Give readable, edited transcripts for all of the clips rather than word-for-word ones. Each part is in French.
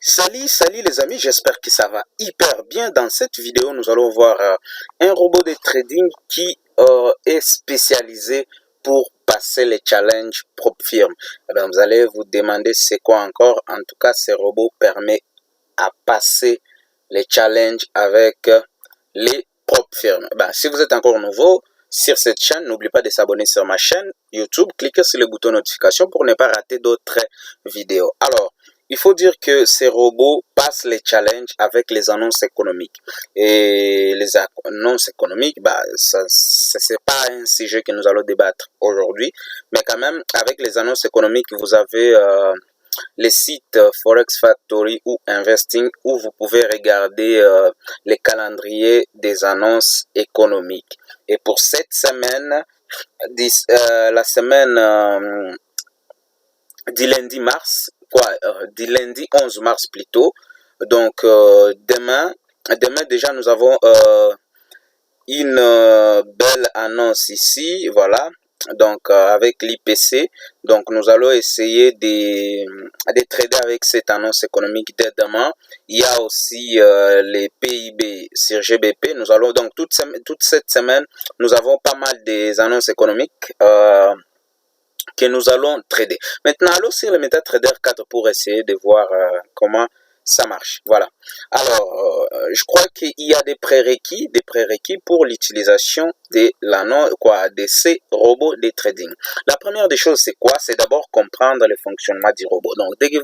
Salut les amis, j'espère que ça va hyper bien. Dans cette vidéo, nous allons voir un robot de trading qui est spécialisé pour passer les challenges propres firmes. Eh bien, vous allez vous demander c'est quoi encore. En tout cas, ce robot permet à passer les challenges avec les propres firmes. Eh bien, si vous êtes encore nouveau sur cette chaîne, n'oubliez pas de s'abonner sur ma chaîne YouTube. Cliquez sur le bouton notification pour ne pas rater d'autres vidéos. Alors, il faut dire que ces robots passent les challenges avec les annonces économiques. Et les annonces économiques, c'est pas un sujet que nous allons débattre aujourd'hui. Mais quand même, avec les annonces économiques, vous avez les sites Forex Factory ou Investing où vous pouvez regarder les calendriers des annonces économiques. Et pour cette semaine, la semaine du lundi mars, du lundi 11 mars plutôt. Donc demain déjà nous avons une belle annonce ici, voilà. Donc avec l'IPC, donc nous allons essayer de trader avec cette annonce économique dès demain. Il y a aussi les PIB sur GBP. Nous allons donc toute cette semaine, nous avons pas mal des annonces économiques que nous allons trader. Maintenant, allons sur le MetaTrader 4 pour essayer de voir comment ça marche. Voilà. Alors, je crois qu'il y a des prérequis pour l'utilisation de ces robots de trading. La première des choses, c'est quoi? C'est d'abord comprendre le fonctionnement du robot. Donc, dès que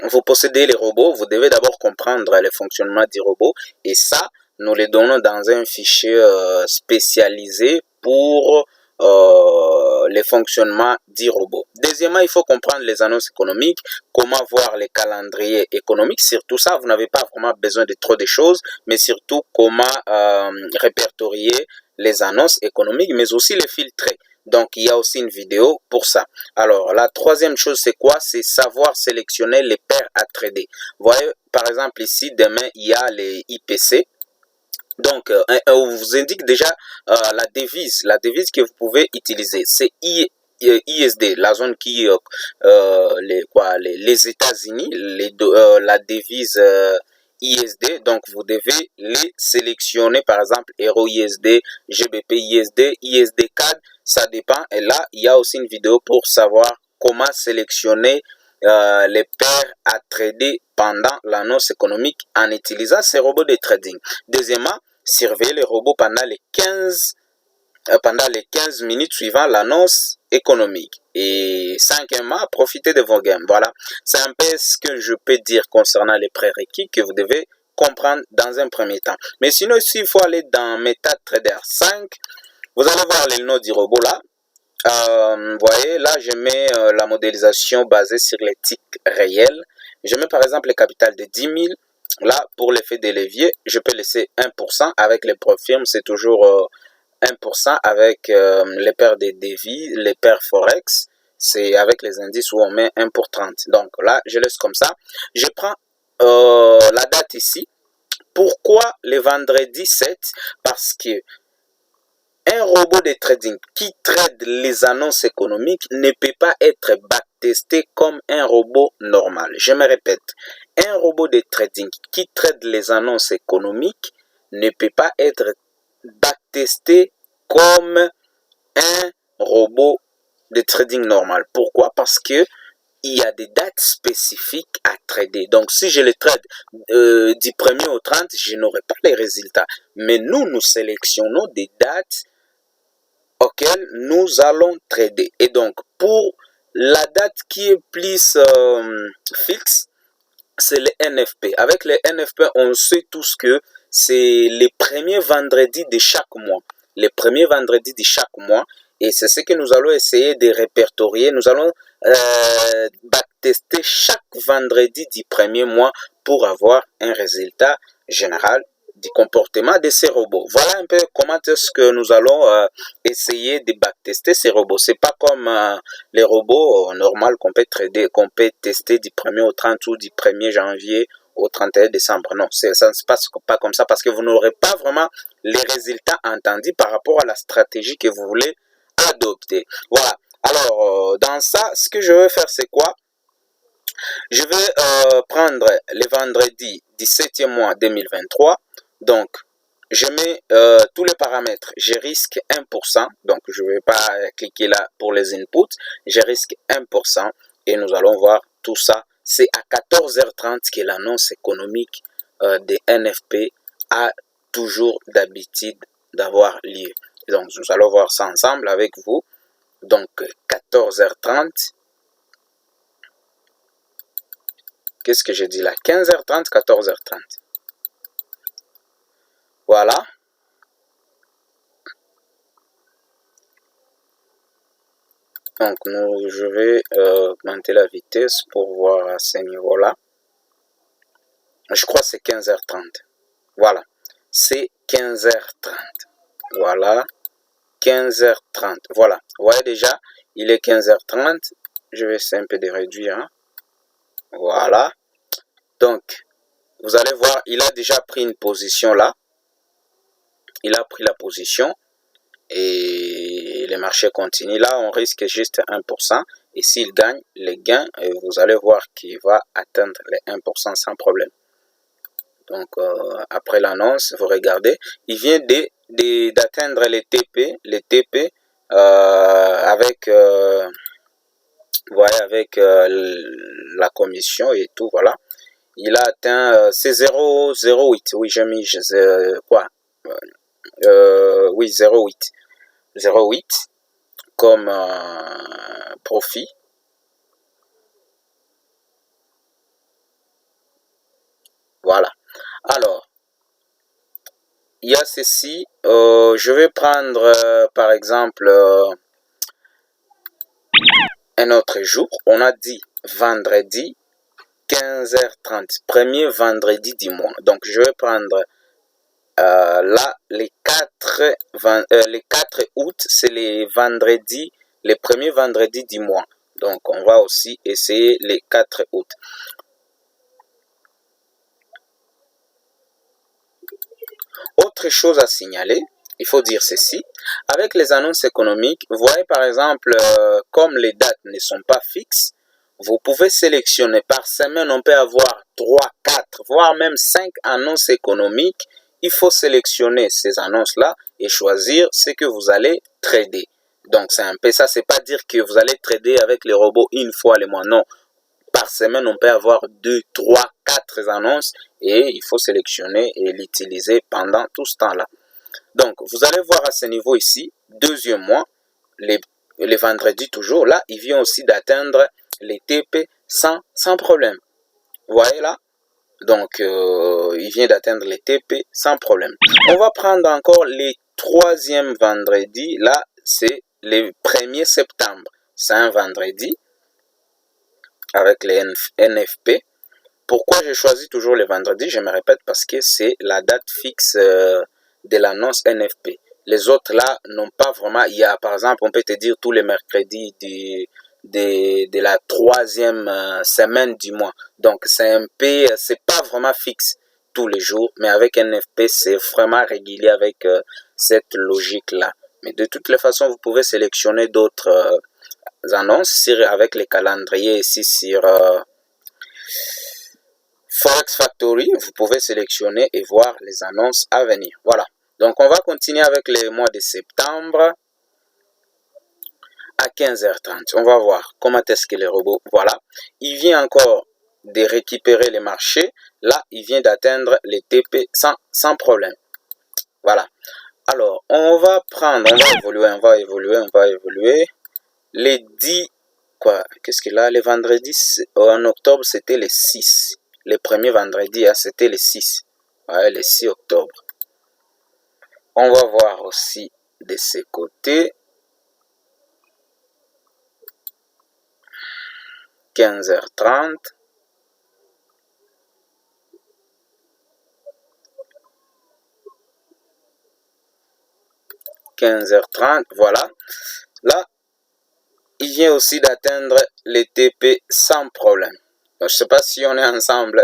vous possédez les robots, vous devez d'abord comprendre le fonctionnement du robot. Et ça, nous les donnons dans un fichier spécialisé pour le fonctionnement du robot. Deuxièmement, il faut comprendre les annonces économiques, comment voir les calendriers économiques. Surtout ça, vous n'avez pas vraiment besoin de trop de choses, mais surtout comment répertorier les annonces économiques, mais aussi les filtrer. Donc, il y a aussi une vidéo pour ça. Alors, la troisième chose, c'est quoi? C'est savoir sélectionner les paires à trader. Vous voyez, par exemple, ici, demain, il y a les IPC. Donc, on vous indique déjà la devise que vous pouvez utiliser. C'est ISD, la zone qui les États-Unis, la devise ISD. Donc, vous devez les sélectionner, par exemple, Euro ISD, GBP ISD, ISD CAD, ça dépend. Et là, il y a aussi une vidéo pour savoir comment sélectionner les paires à trader pendant l'annonce économique en utilisant ces robots de trading. Deuxièmement, surveiller les robots pendant les 15 minutes suivant l'annonce économique. Et cinquièmement, profitez de vos gains. Voilà, c'est un peu ce que je peux dire concernant les prérequis que vous devez comprendre dans un premier temps. Mais sinon, s'il faut aller dans MetaTrader 5, vous allez voir le nom du robot là. Vous voyez, là, je mets la modélisation basée sur les tics réels. Je mets par exemple le capital de 10 000. Là, pour l'effet de levier, je peux laisser 1%. Avec les preuves firmes, c'est toujours 1%. Avec les paires de devises, les paires Forex, c'est avec les indices où on met 1 pour 30. Donc là, je laisse comme ça. Je prends la date ici. Pourquoi le vendredi 7? Parce que un robot de trading qui trade les annonces économiques ne peut pas être backtesté comme un robot normal. Je me répète, un robot de trading qui trade les annonces économiques ne peut pas être backtesté comme un robot de trading normal. Pourquoi? Parce que il y a des dates spécifiques à trader. Donc, si je les trade du 1er au 30, je n'aurai pas les résultats. Mais nous sélectionnons des dates auxquelles nous allons trader. Et donc, pour la date qui est plus fixe, c'est le NFP. Avec le NFP, on sait tous que c'est les premiers vendredis de chaque mois. Les premiers vendredis de chaque mois. Et c'est ce que nous allons essayer de répertorier. Nous allons backtester chaque vendredi du premier mois pour avoir un résultat général du comportement de ces robots. Voilà un peu comment est-ce que nous allons essayer de backtester ces robots. C'est pas comme les robots normaux qu'on peut trader, qu'on peut tester du 1er au 30 ou du 1er janvier au 31 décembre. Non, ça ne se passe pas comme ça parce que vous n'aurez pas vraiment les résultats entendus par rapport à la stratégie que vous voulez adopter. Voilà. Alors, dans ça, ce que je vais faire, c'est quoi? Je vais prendre le vendredi 17e mois 2023. Donc, je mets tous les paramètres. Je risque 1%. Donc, je ne vais pas cliquer là pour les inputs. Je risque 1%. Et nous allons voir tout ça. C'est à 14h30 que l'annonce économique des NFP a toujours d'habitude d'avoir lieu. Donc, nous allons voir ça ensemble avec vous. Donc, 14h30. Qu'est-ce que je dis là? 15h30, 14h30. Voilà. Donc, je vais augmenter la vitesse pour voir à ce niveau-là. Je crois que c'est 15h30. Voilà. C'est 15h30. Voilà. 15h30. Voilà. Vous voyez déjà, il est 15h30. Je vais essayer un peu de réduire. Hein. Voilà. Donc, vous allez voir, il a déjà pris une position là. Il a pris la position. Et le marché continue. Là, on risque juste 1%. Et s'il gagne, les gains, vous allez voir qu'il va atteindre les 1% sans problème. Donc, après l'annonce, vous regardez, il vient d'atteindre les TP avec, vous voyez, avec la commission et tout, voilà. Il a atteint, c'est 0,08. Oui, j'ai mis, quoi oui, 0,8. 0,8 comme profit. Voilà. Alors, il y a ceci. Je vais prendre, par exemple, un autre jour. On a dit vendredi 15h30. Premier vendredi du mois. Donc, je vais prendre là, les 4 août, c'est les vendredis, les premiers vendredis du mois. Donc, on va aussi essayer les 4 août. Autre chose à signaler, il faut dire ceci, avec les annonces économiques, vous voyez par exemple, comme les dates ne sont pas fixes, vous pouvez sélectionner par semaine, on peut avoir 3, 4, voire même 5 annonces économiques. Il faut sélectionner ces annonces-là et choisir ce que vous allez trader. Donc, c'est un peu ça, c'est pas dire que vous allez trader avec les robots une fois le mois, non. Par semaine, on peut avoir 2, 3, 4 annonces et il faut sélectionner et l'utiliser pendant tout ce temps-là. Donc, vous allez voir à ce niveau ici, deuxième mois, les vendredis toujours, là, il vient aussi d'atteindre les TP sans problème. Vous voyez là? Donc, il vient d'atteindre les TP sans problème. On va prendre encore les troisième vendredi. Là, c'est le 1er septembre. C'est un vendredi avec les NFP. Pourquoi j'ai choisi toujours le vendredi? Je me répète parce que c'est la date fixe de l'annonce NFP. Les autres là n'ont pas vraiment. Il y a par exemple, on peut te dire tous les mercredis de la troisième semaine du mois. Donc c'est un peu, c'est pas vraiment fixe tous les jours, mais avec NFP c'est vraiment régulier avec cette logique là. Mais de toutes les façons, vous pouvez sélectionner d'autres annonces avec les calendriers ici sur Forex Factory. Vous pouvez sélectionner et voir les annonces à venir. Voilà. Donc on va continuer avec les mois de septembre. À 15h30, on va voir comment est-ce que les robots, voilà, il vient encore de récupérer les marchés, là, il vient d'atteindre les TP sans problème, voilà. Alors, on va prendre, on va évoluer, les 10, quoi, qu'est-ce que là, les vendredis, en octobre, c'était les 6, les premiers vendredis, hein, c'était les 6, ouais, les 6 octobre. On va voir aussi de ce côté, 15h30. Voilà. Là, il vient aussi d'atteindre les TP sans problème. Donc, je ne sais pas si on est ensemble.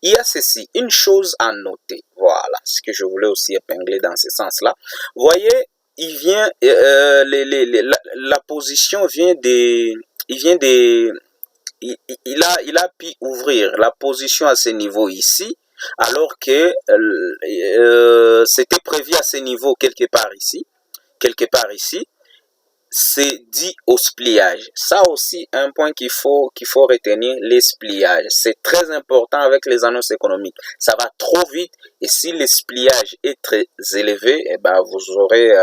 Il y a ceci, une chose à noter. Voilà, ce que je voulais aussi épingler dans ce sens-là. Vous voyez, il vient, la position vient de il a pu ouvrir la position à ce niveau ici, alors que c'était prévu à ce niveau quelque part ici, c'est dit au spliage. Ça aussi, un point qu'il faut retenir, les spliages. C'est très important avec les annonces économiques. Ça va trop vite et si le spliage est très élevé, eh ben, vous aurez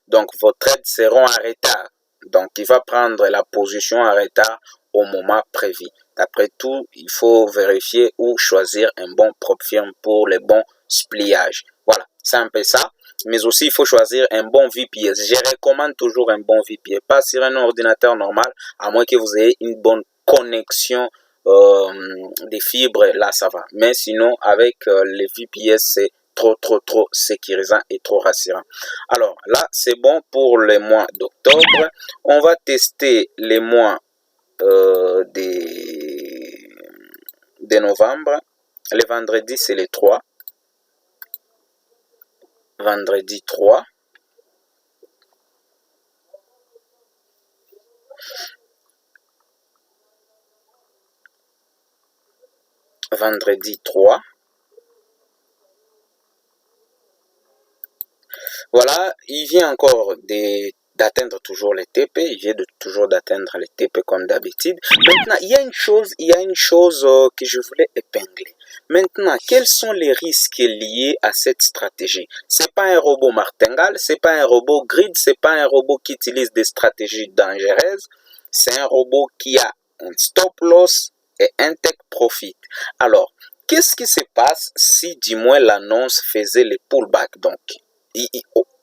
donc vos trades seront en retard. Donc il va prendre la position en retard au moment prévu. D'après tout, il faut vérifier ou choisir un bon prop firm pour les bons spliages. Voilà, c'est un peu ça. Mais aussi, il faut choisir un bon VPS. Je recommande toujours un bon VPS. Pas sur un ordinateur normal, à moins que vous ayez une bonne connexion des fibres, là ça va. Mais sinon, avec les VPS, c'est trop sécurisant et trop rassurant. Alors là, c'est bon pour le mois d'octobre. On va tester les mois de novembre. Les vendredis, c'est les 3. Vendredi 3. Vendredi 3. Voilà, il vient encore d'atteindre toujours les TP, il vient toujours d'atteindre les TP comme d'habitude. Maintenant, il y a une chose que je voulais épingler. Maintenant, quels sont les risques liés à cette stratégie? C'est pas un robot martingale, c'est pas un robot grid, c'est pas un robot qui utilise des stratégies dangereuses. C'est un robot qui a un stop loss et un take profit. Alors, qu'est-ce qui se passe si du moins l'annonce faisait les pullbacks? Donc,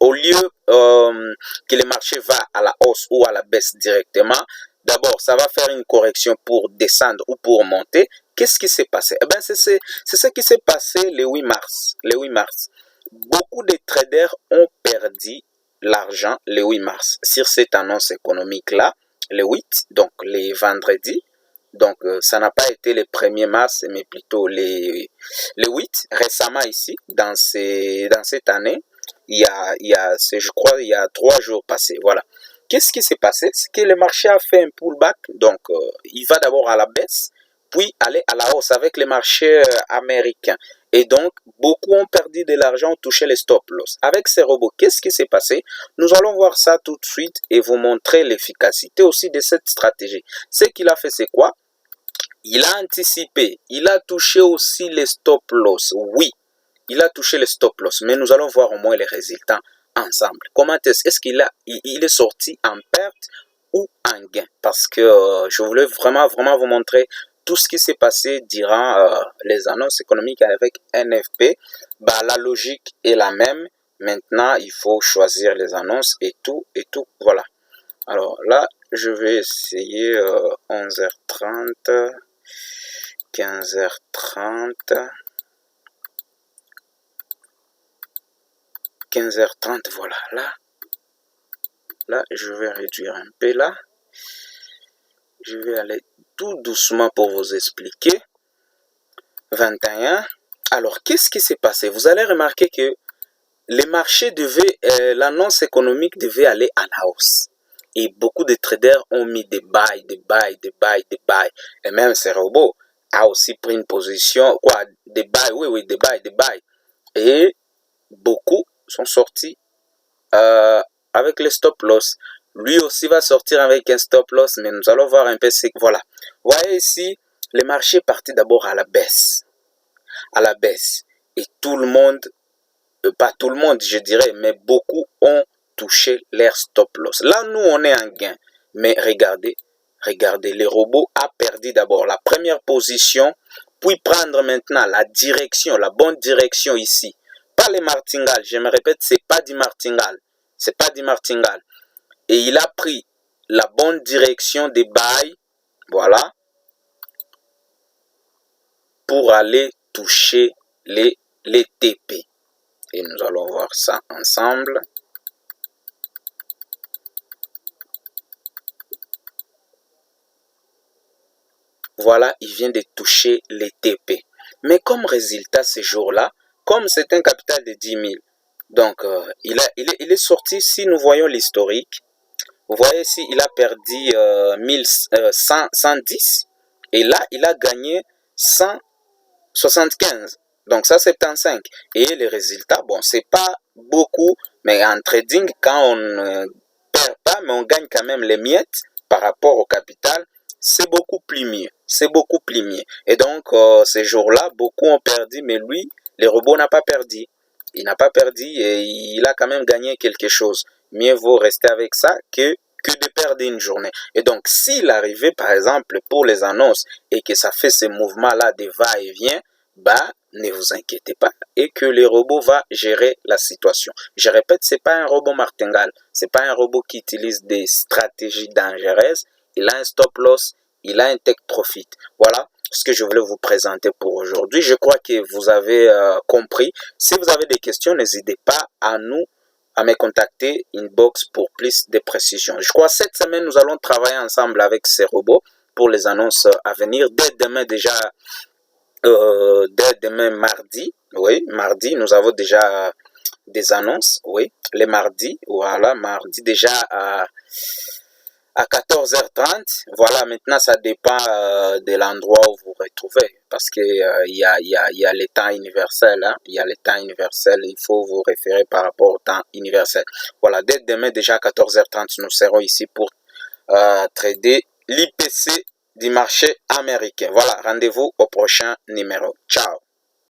au lieu que le marché va à la hausse ou à la baisse directement, d'abord, ça va faire une correction pour descendre ou pour monter. Qu'est-ce qui s'est passé? Eh ben, c'est ce qui s'est passé le 8 mars. Le 8 mars. Beaucoup de traders ont perdu l'argent le 8 mars sur cette annonce économique-là, le 8, donc les vendredis. Donc, ça n'a pas été le 1er mars, mais plutôt le 8, récemment ici, dans cette année. Je crois, il y a 3 jours passés. Voilà. Qu'est-ce qui s'est passé? C'est que le marché a fait un pullback. Donc, il va d'abord à la baisse, puis aller à la hausse avec les marchés américains. Et donc, beaucoup ont perdu de l'argent, ont touché les stop loss. Avec ces robots, qu'est-ce qui s'est passé? Nous allons voir ça tout de suite et vous montrer l'efficacité aussi de cette stratégie. Ce qu'il a fait, c'est quoi? Il a anticipé, il a touché aussi les stop loss. Oui, il a touché les stop loss, mais nous allons voir au moins les résultats ensemble. Comment est-ce qu'il est sorti en perte ou en gain? Parce que je voulais vraiment vous montrer tout ce qui s'est passé durant les annonces économiques avec NFP. Bah, la logique est la même. Maintenant, il faut choisir les annonces et tout. Voilà. Alors là, je vais essayer 11h30, 15h30. 15h30, voilà, là, je vais réduire un peu là. Je vais aller tout doucement pour vous expliquer. 21. Alors, qu'est-ce qui s'est passé? Vous allez remarquer que les marchés l'annonce économique devait aller à la hausse. Et beaucoup de traders ont mis des buy. Et même ces robots a aussi pris une position, des buy, oui, des buy. Et beaucoup sont sortis avec les stop loss. Lui aussi va sortir avec un stop loss, mais nous allons voir un peu. Voilà. Vous voyez ici, les marchés partaient d'abord à la baisse. Et tout le monde, pas tout le monde, je dirais, mais beaucoup ont touché leur stop loss. Là, nous, on est en gain. Mais regardez, les robots a perdu d'abord la première position, puis prendre maintenant la bonne direction ici. Pas les martingales, je me répète, c'est pas du martingale. Et il a pris la bonne direction des buy, voilà, pour aller toucher les TP. Et nous allons voir ça ensemble. Voilà, il vient de toucher les TP. Mais comme résultat, ce jour-là, comme c'est un capital de 10 000, donc il est sorti, si nous voyons l'historique, Vous voyez ici, il a perdu 110 et là, il a gagné 175. Donc ça, c'est 75. Et les résultats, bon, c'est pas beaucoup, mais en trading, quand on ne perd pas, mais on gagne quand même les miettes par rapport au capital, c'est beaucoup plus mieux. C'est beaucoup plus mieux. Et donc, ces jours-là, beaucoup ont perdu, mais lui, les robots n'a pas perdu. Il n'a pas perdu et il a quand même gagné quelque chose. Mieux vaut rester avec ça que de perdre une journée. Et donc, s'il arrivait, par exemple, pour les annonces et que ça fait ce mouvement-là de va-et-vient, bah, ne vous inquiétez pas et que le robot va gérer la situation. Je répète, c'est pas un robot martingale, c'est pas un robot qui utilise des stratégies dangereuses. Il a un stop loss, il a un take profit. Voilà ce que je voulais vous présenter pour aujourd'hui. Je crois que vous avez compris. Si vous avez des questions, n'hésitez pas à me contacter inbox pour plus de précisions. Je crois que cette semaine, nous allons travailler ensemble avec ces robots pour les annonces à venir. Dès demain mardi, oui, mardi, nous avons déjà des annonces, oui, les mardis, voilà, mardi déjà à 14h30. Voilà, maintenant ça dépend de l'endroit où vous vous retrouvez parce que il y a les temps universels, hein, il y a les temps universels, il faut vous référer par rapport au temps universel. Voilà, dès demain déjà à 14h30, nous serons ici pour trader l'IPC du marché américain. Voilà, rendez-vous au prochain numéro. Ciao.